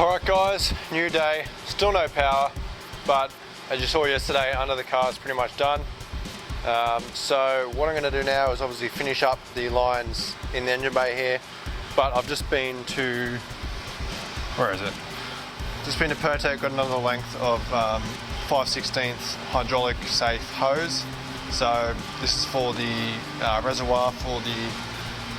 Alright guys, new day, still no power, but as you saw yesterday, under the car is pretty much done. So what I'm going to do now is obviously finish up the lines in the engine bay here, but I've just been to, where is it? Just been to Pertec, got another length of 5/16 hydraulic safe hose. So this is for the reservoir for the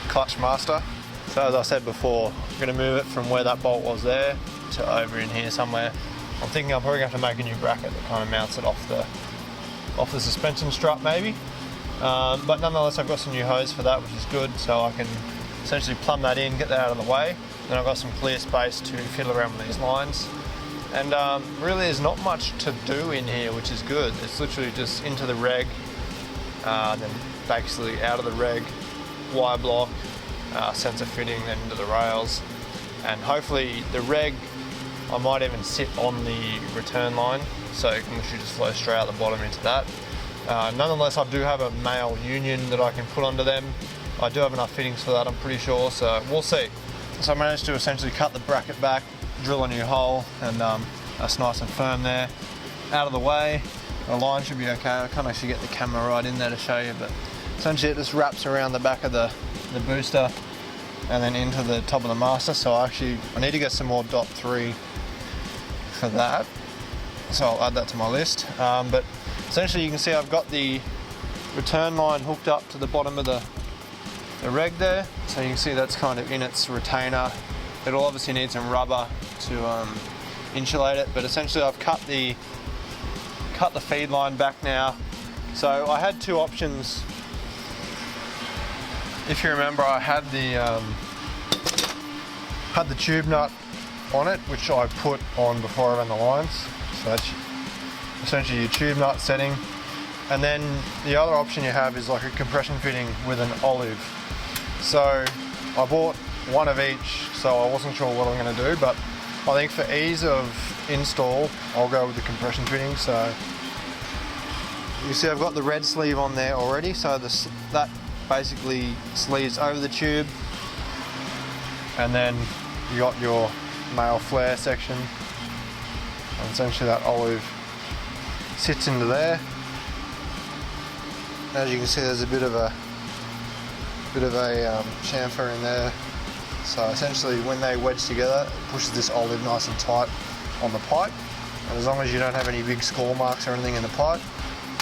clutch master. So as I said before, I'm going to move it from where that bolt was there to over in here somewhere. I'm thinking I'm probably going to have to make a new bracket that kind of mounts it off the suspension strut maybe. But nonetheless, I've got some new hose for that, which is good. So I can essentially plumb that in, get that out of the way. Then I've got some clear space to fiddle around with these lines. And really there's not much to do in here, which is good. It's literally just into the reg, then basically out of the reg, wire block, sensor fitting, then into the rails. And hopefully the reg, I might even sit on the return line, so it can literally just flow straight out the bottom into that. Nonetheless, I do have a male union that I can put onto them. I do have enough fittings for that, I'm pretty sure, so we'll see. So I managed to essentially cut the bracket back, drill a new hole, and that's nice and firm there. Out of the way, the line should be okay. I can't actually get the camera right in there to show you, but essentially it just wraps around the back of the booster and then into the top of the master. So I need to get some more .3 for that, so I'll add that to my list. But essentially you can see I've got the return line hooked up to the bottom of the reg there, so you can see that's kind of in its retainer. It'll obviously need some rubber to insulate it, but essentially I've cut the feed line back now. So I had two options. If you remember, I had the tube nut on it, which I put on before I ran the lines. So that's essentially your tube nut setting. And then the other option you have is like a compression fitting with an olive. So I bought one of each, so I wasn't sure what I'm going to do, but I think for ease of install, I'll go with the compression fitting. So you see I've got the red sleeve on there already, so that basically sleeves over the tube, and then you got your male flare section, and essentially that olive sits into there. As you can see, there's a bit of a chamfer in there. So essentially when they wedge together, it pushes this olive nice and tight on the pipe, and as long as you don't have any big score marks or anything in the pipe,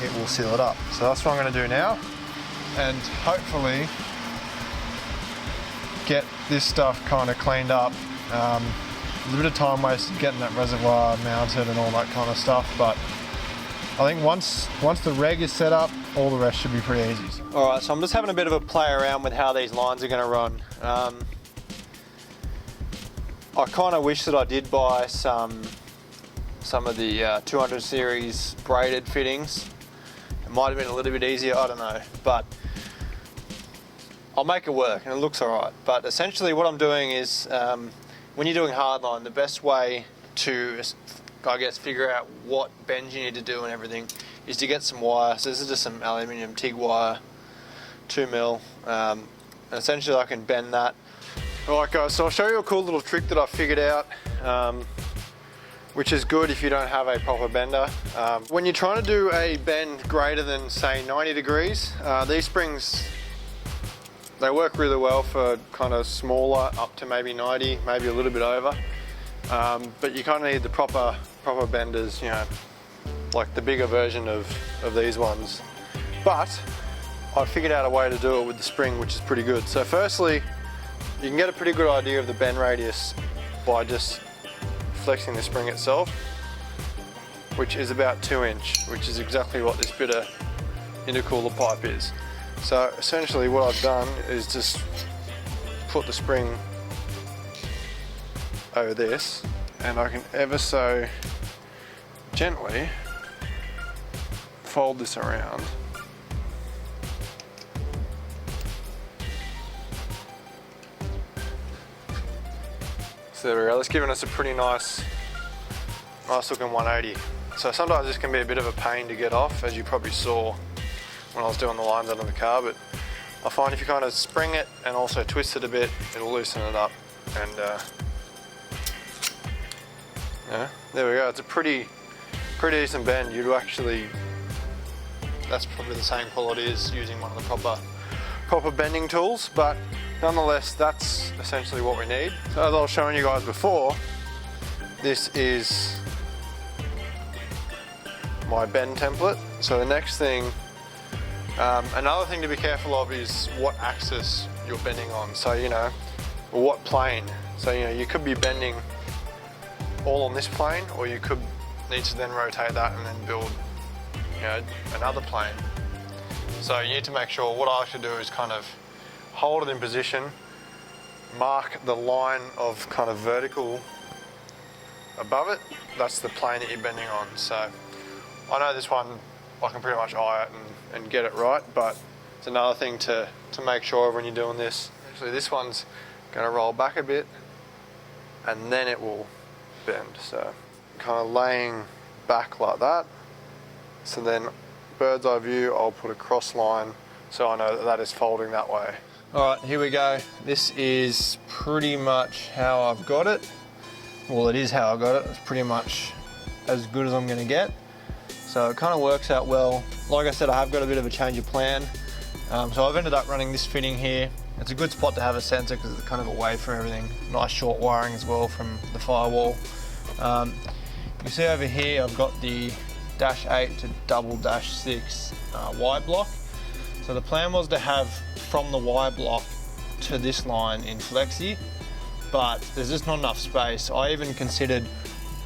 it will seal it up. So that's what I'm going to do now, and hopefully get this stuff kind of cleaned up. There's a bit of time wasted getting that reservoir mounted and all that kind of stuff, but I think once the reg is set up, all the rest should be pretty easy. Alright, so I'm just having a bit of a play around with how these lines are going to run. I kind of wish that I did buy some of the 200 series braided fittings. It might have been a little bit easier, I don't know, but I'll make it work and it looks alright. But essentially what I'm doing is, when you're doing hardline, the best way to, I guess, figure out what bends you need to do and everything is to get some wire. So this is just some aluminium TIG wire, 2mm, and essentially I can bend that. Alright guys, so I'll show you a cool little trick that I figured out, which is good if you don't have a proper bender. When you're trying to do a bend greater than, say, 90 degrees, these springs, they work really well for kind of smaller, up to maybe 90, maybe a little bit over. But you kind of need the proper benders, you know, like the bigger version of these ones. But I figured out a way to do it with the spring, which is pretty good. So firstly, you can get a pretty good idea of the bend radius by just flexing the spring itself, which is about 2 inch, which is exactly what this bit of intercooler pipe is. So essentially what I've done is just put the spring over this, and I can ever so gently fold this around. So there we go, that's giving us a pretty nice looking 180. So sometimes this can be a bit of a pain to get off, as you probably saw when I was doing the lines under the car, but I find if you kind of spring it and also twist it a bit, it'll loosen it up, and Yeah, there we go. It's a pretty decent bend. You'd actually, that's probably the same quality as using one of the proper bending tools, but nonetheless, that's essentially what we need. So as I was showing you guys before, this is my bend template. So the next thing, another thing to be careful of is what axis you're bending on. So, you know, or what plane. So, you know, you could be bending all on this plane, or you could need to then rotate that and then build, you know, another plane. So you need to make sure, what I like to do is kind of hold it in position, mark the line of kind of vertical above it. That's the plane that you're bending on. So I know this one, I can pretty much eye it and get it right, but it's another thing to make sure when you're doing this. Actually, this one's going to roll back a bit and then it will bend. So kind of laying back like that. So then bird's eye view, I'll put a cross line so I know that that is folding that way. All right, here we go. This is pretty much how I've got it. Well, it is how I got it. It's pretty much as good as I'm gonna get. So it kind of works out well. Like I said, I have got a bit of a change of plan. So I've ended up running this fitting here. It's a good spot to have a sensor because it's kind of away from everything. Nice short wiring as well from the firewall. You see over here, I've got the -8 to /6 Y block. So the plan was to have from the Y block to this line in flexi, but there's just not enough space. I even considered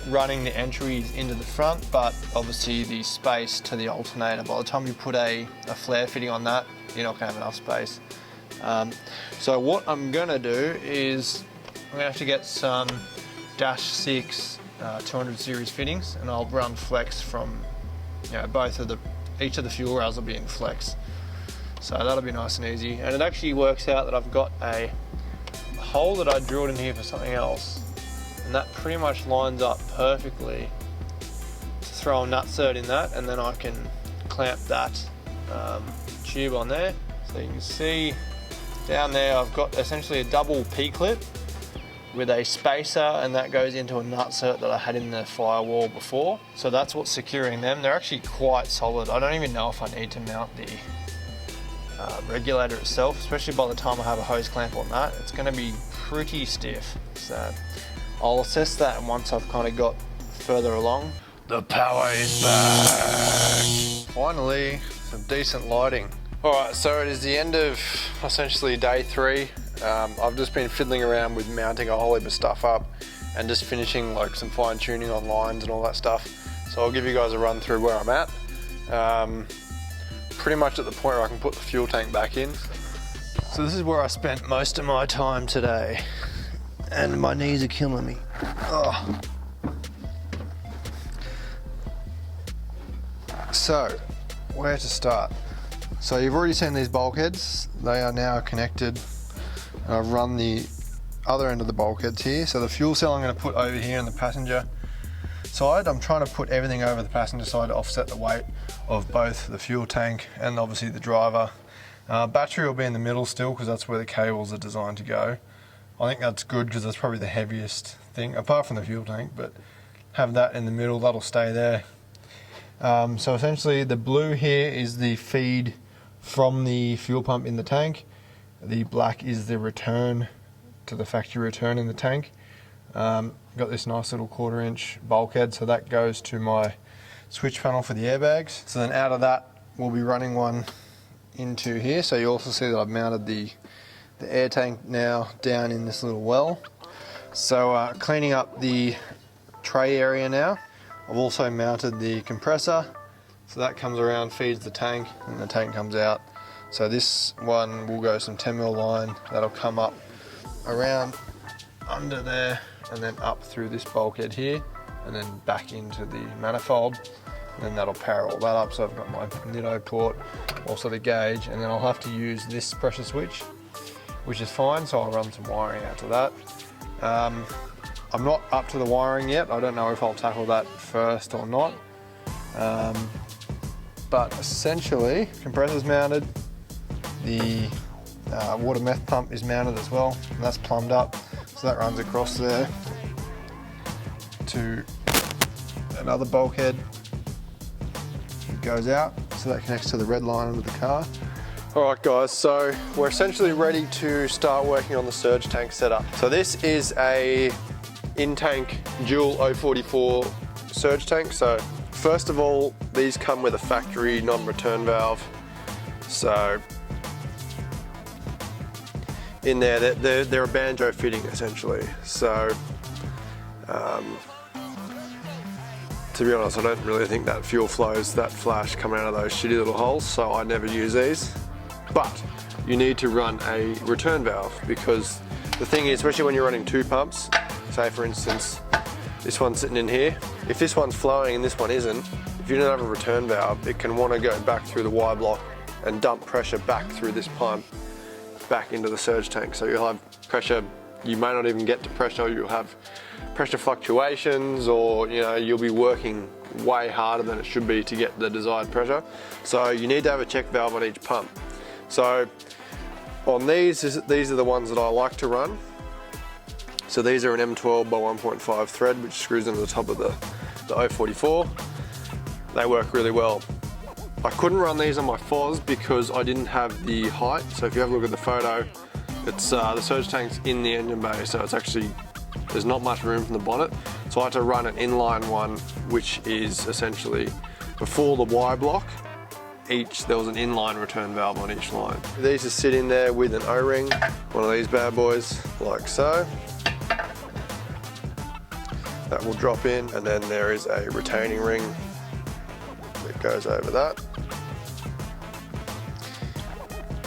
running the entries into the front, but obviously the space to the alternator, by the time you put a flare fitting on that, you're not gonna have enough space. So what I'm gonna do is I'm gonna have to get some -6 200 series fittings, and I'll run flex from, you know, each of the fuel rails will be in flex. So that'll be nice and easy. And it actually works out that I've got a hole that I drilled in here for something else, and that pretty much lines up perfectly to throw a nutsert in that, and then I can clamp that tube on there. So you can see down there I've got essentially a double P-clip with a spacer, and that goes into a nutsert that I had in the firewall before. So that's what's securing them. They're actually quite solid. I don't even know if I need to mount the regulator itself, especially by the time I have a hose clamp on that. It's going to be pretty stiff. So I'll assess that once I've kind of got further along. The power is back. Finally, some decent lighting. All right, so it is the end of essentially day 3. I've just been fiddling around with mounting a whole heap of stuff up and just finishing like some fine tuning on lines and all that stuff. So I'll give you guys a run through where I'm at. Pretty much at the point where I can put the fuel tank back in. So this is where I spent most of my time today, and my knees are killing me. Oh. So, where to start? So you've already seen these bulkheads. They are now connected. I've run the other end of the bulkheads here. So the fuel cell I'm going to put over here on the passenger side. I'm trying to put everything over the passenger side to offset the weight of both the fuel tank and obviously the driver. Battery will be in the middle still because that's where the cables are designed to go. I think that's good because that's probably the heaviest thing, apart from the fuel tank, but have that in the middle, that'll stay there. So essentially the blue here is the feed from the fuel pump in the tank. The black is the return to the factory return in the tank. Got this nice little 1/4 inch bulkhead, so that goes to my switch panel for the airbags. So then out of that, we'll be running one into here. So you also see that I've mounted the air tank now down in this little well. So cleaning up the tray area now. I've also mounted the compressor. So that comes around, feeds the tank, and the tank comes out. So this one will go some 10mm line. That'll come up around under there and then up through this bulkhead here and then back into the manifold, and then that'll power all that up. So I've got my dyno port, also the gauge, and then I'll have to use this pressure switch, which is fine, so I'll run some wiring out to that. I'm not up to the wiring yet. I don't know if I'll tackle that first or not, but essentially compressor's mounted, the water meth pump is mounted as well, and that's plumbed up, so that runs across there to another bulkhead. It goes out, so that connects to the red line of the car. All right guys, so we're essentially ready to start working on the surge tank setup. So this is a in-tank dual 044 surge tank. So first of all, these come with a factory non-return valve. So in there, they're a banjo fitting essentially. So to be honest, I don't really think that fuel flows that flash coming out of those shitty little holes, so I never use these. But you need to run a return valve, because the thing is, especially when you're running two pumps, say for instance, this one's sitting in here, if this one's flowing and this one isn't, if you don't have a return valve, it can want to go back through the Y block and dump pressure back through this pipe back into the surge tank. So you'll have pressure, you may not even get to pressure, you'll have pressure fluctuations, or you'll be working way harder than it should be to get the desired pressure. So you need to have a check valve on each pump. So on these are the ones that I like to run. So these are an M12 by 1.5 thread, which screws into the top of the 044. They work really well. I couldn't run these on my FOS because I didn't have the height. So if you have a look at the photo, it's the surge tank's in the engine bay, so it's actually, there's not much room from the bonnet. So I had to run an inline one, which is essentially before the Y block, there was an inline return valve on each line. These just sit in there with an O-ring, one of these bad boys, like so. That will drop in, and then there is a retaining ring that goes over that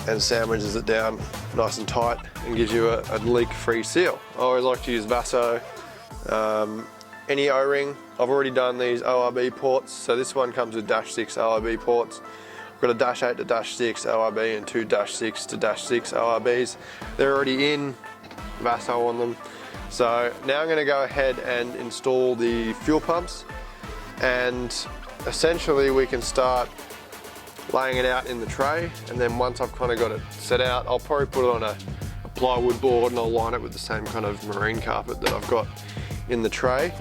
and sandwiches it down nice and tight and gives you a leak-free seal. I always like to use Vaso. Any O-ring, I've already done these ORB ports, so this one comes with -6 ORB ports. I've got a -8 to -6 ORB and two -6 to -6 ORBs. They're already in, Vaso on them. So now I'm going to go ahead and install the fuel pumps, and essentially we can start laying it out in the tray, and then once I've kind of got it set out, I'll probably put it on a plywood board and I'll line it with the same kind of marine carpet that I've got in the tray,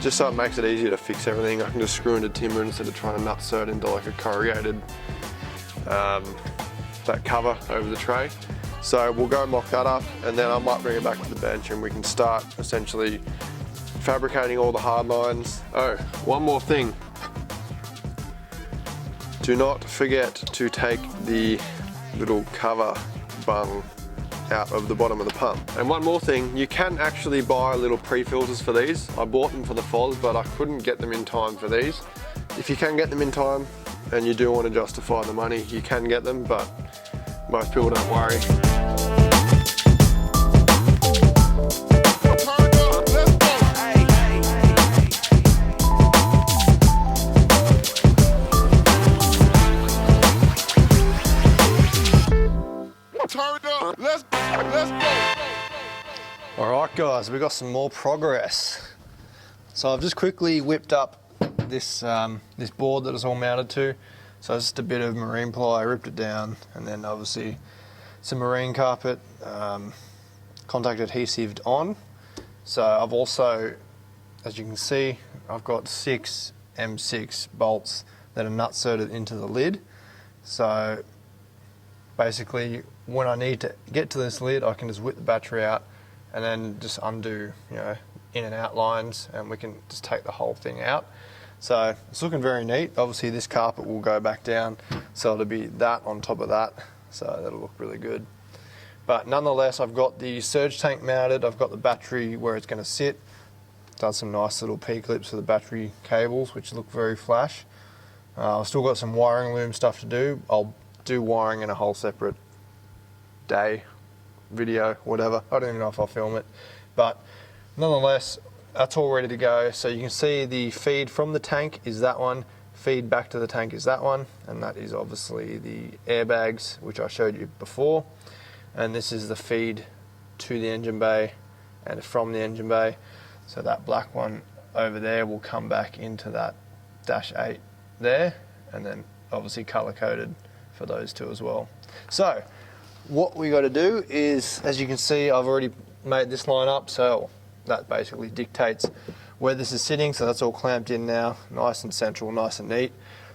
just so it makes it easier to fix everything. I can just screw into timber instead of trying to nutsert into like a corrugated that cover over the tray. So we'll go mock that up, and then I might bring it back to the bench and we can start essentially fabricating all the hard lines. Oh, one more thing. Do not forget to take the little cover bung out of the bottom of the pump. And one more thing, you can actually buy little pre-filters for these. I bought them for the FOS, but I couldn't get them in time for these. If you can get them in time and you do want to justify the money, you can get them, but most people don't worry. Let's go. All right guys, we got some more progress. So I've just quickly whipped up this this board that it's all mounted to. So it's just a bit of marine ply, ripped it down, and then obviously some marine carpet, contact adhesived on. So I've also, as you can see, I've got 6 M6 bolts that are nutserted into the lid. So basically, when I need to get to this lid, I can just whip the battery out and then just undo, in and out lines, and we can just take the whole thing out. So it's looking very neat. Obviously this carpet will go back down, so it'll be that on top of that. So that'll look really good. But nonetheless, I've got the surge tank mounted. I've got the battery where it's going to sit. Done some nice little P-clips for the battery cables, which look very flash. I've still got some wiring loom stuff to do. I'll do wiring in a whole separate day, video, whatever. I don't even know if I'll film it. But nonetheless, that's all ready to go. So you can see the feed from the tank is that one, feed back to the tank is that one, and that is obviously the airbags, which I showed you before. And this is the feed to the engine bay and from the engine bay. So that black one over there will come back into that -8 there, and then obviously color coded for those two as well. So what we got to do is, as you can see, I've already made this line up. So that basically dictates where this is sitting. So that's all clamped in now, nice and central, nice and neat.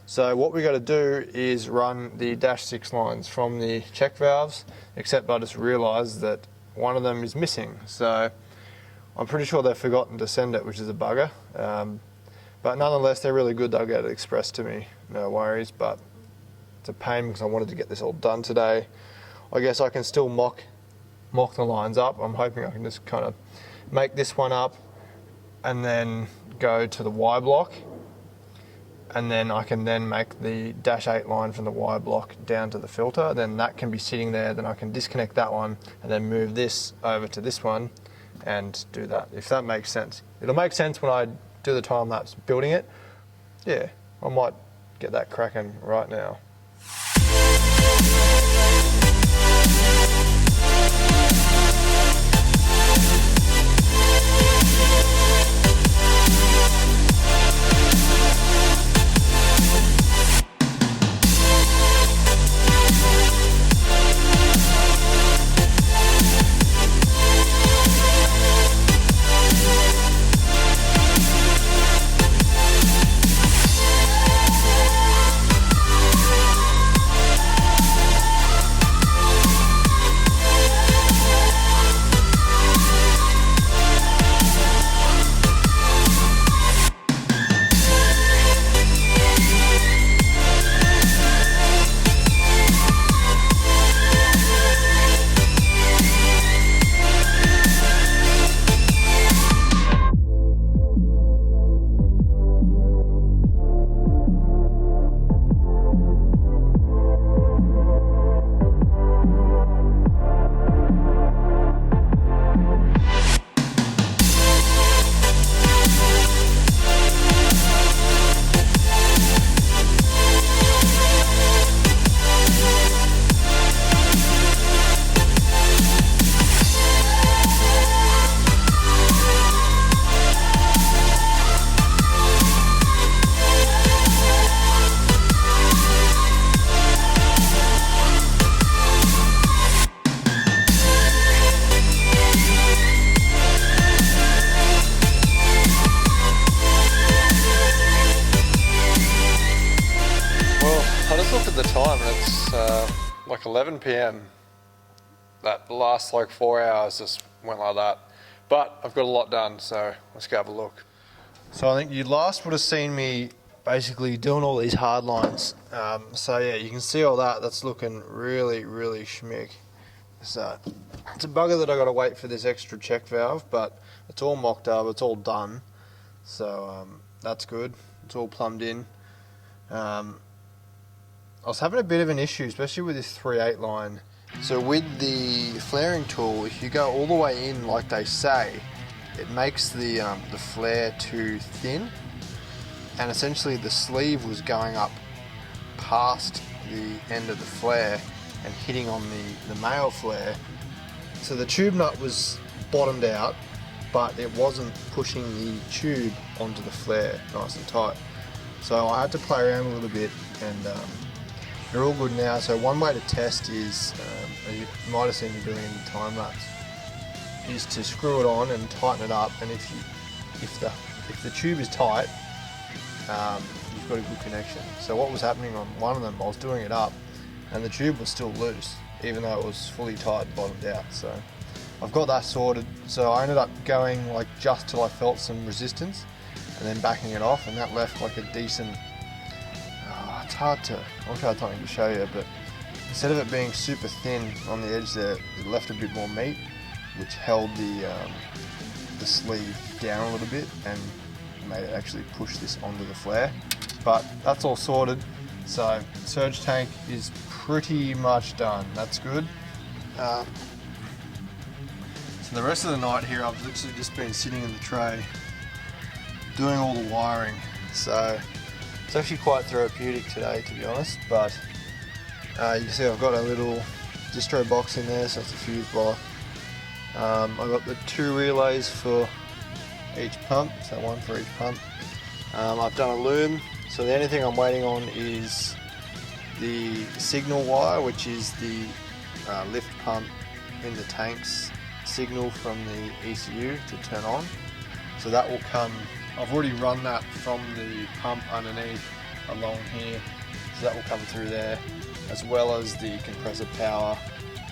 So what we got to do is run the -6 lines from the check valves, except I just realised that one of them is missing. So I'm pretty sure they've forgotten to send it, which is a bugger. But nonetheless, they're really good. They'll get it expressed to me, no worries. But it's a pain because I wanted to get this all done today. I guess I can still mock the lines up. I'm hoping I can just kind of make this one up and then go to the Y block. And then I can then make the -8 line from the Y block down to the filter. Then that can be sitting there. Then I can disconnect that one and then move this over to this one and do that, if that makes sense. It'll make sense when I do the time lapse building it. Yeah, I might get that cracking right now. Looked at the time and it's like 11 p.m. That last like 4 hours just went like that. But I've got a lot done, so let's go have a look. So I think you last would have seen me basically doing all these hard lines. So yeah, you can see all that. That's looking really, really schmick. So it's a bugger that I got to wait for this extra check valve, but it's all mocked up, it's all done. So that's good. It's all plumbed in. I was having a bit of an issue, especially with this 3/8 line. So with the flaring tool, if you go all the way in like they say, it makes the flare too thin, and essentially the sleeve was going up past the end of the flare and hitting on the male flare. So the tube nut was bottomed out, but it wasn't pushing the tube onto the flare nice and tight. So I had to play around a little bit, and they're all good now. So one way to test is, as you might have seen me doing in the time lapse, is to screw it on and tighten it up. And if the tube is tight, you've got a good connection. So what was happening on one of them, I was doing it up, and the tube was still loose, even though it was fully tight and bottomed out. So I've got that sorted. So I ended up going like just till I felt some resistance, and then backing it off, and that left like a decent. It's hard to. I'll try something to show you, but instead of it being super thin on the edge there, it left a bit more meat, which held the sleeve down a little bit and made it actually push this onto the flare. But that's all sorted. So surge tank is pretty much done. That's good. So the rest of the night here, I've literally just been sitting in the tray doing all the wiring. So it's actually quite therapeutic today, to be honest, but you can see I've got a little distro box in there, so it's a fuse block. I've got the 2 relays for each pump, so 1 for each pump. I've done a loom, so the only thing I'm waiting on is the signal wire, which is the lift pump in the tanks signal from the ECU to turn on. So that will come, I've already run that from the pump underneath along here. So that will come through there, as well as the compressor power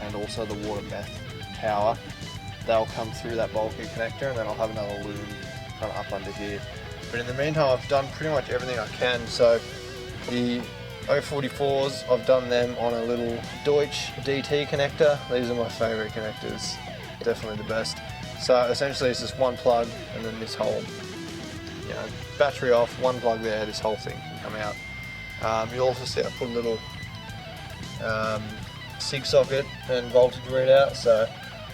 and also the water meth power. They'll come through that bulky connector, and then I'll have another loom kind of up under here. But in the meantime, I've done pretty much everything I can. So the 044s, I've done them on a little Deutsch DT connector. These are my favourite connectors, definitely the best. So essentially it's just one plug and then this whole, battery off, one plug there, this whole thing can come out. You'll also see I put a little SIG socket and voltage readout, so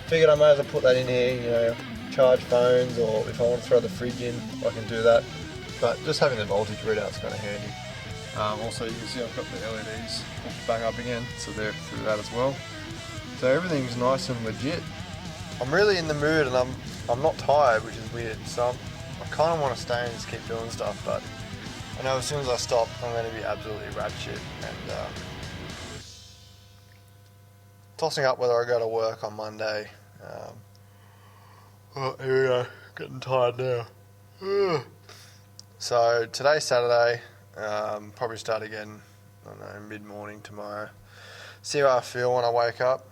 figured I may as well put that in here, charge phones, or if I want to throw the fridge in, I can do that. But just having the voltage readout is kind of handy. Also, you can see I've got the LEDs back up again, so they're through that as well. So everything's nice and legit. I'm really in the mood, and I'm not tired, which is weird. So I kind of want to stay and just keep doing stuff, but I know as soon as I stop, I'm going to be absolutely ratchet and tossing up whether I go to work on Monday. Oh, here we go, getting tired now. So today's Saturday. Probably start again, I don't know, mid-morning tomorrow. See how I feel when I wake up.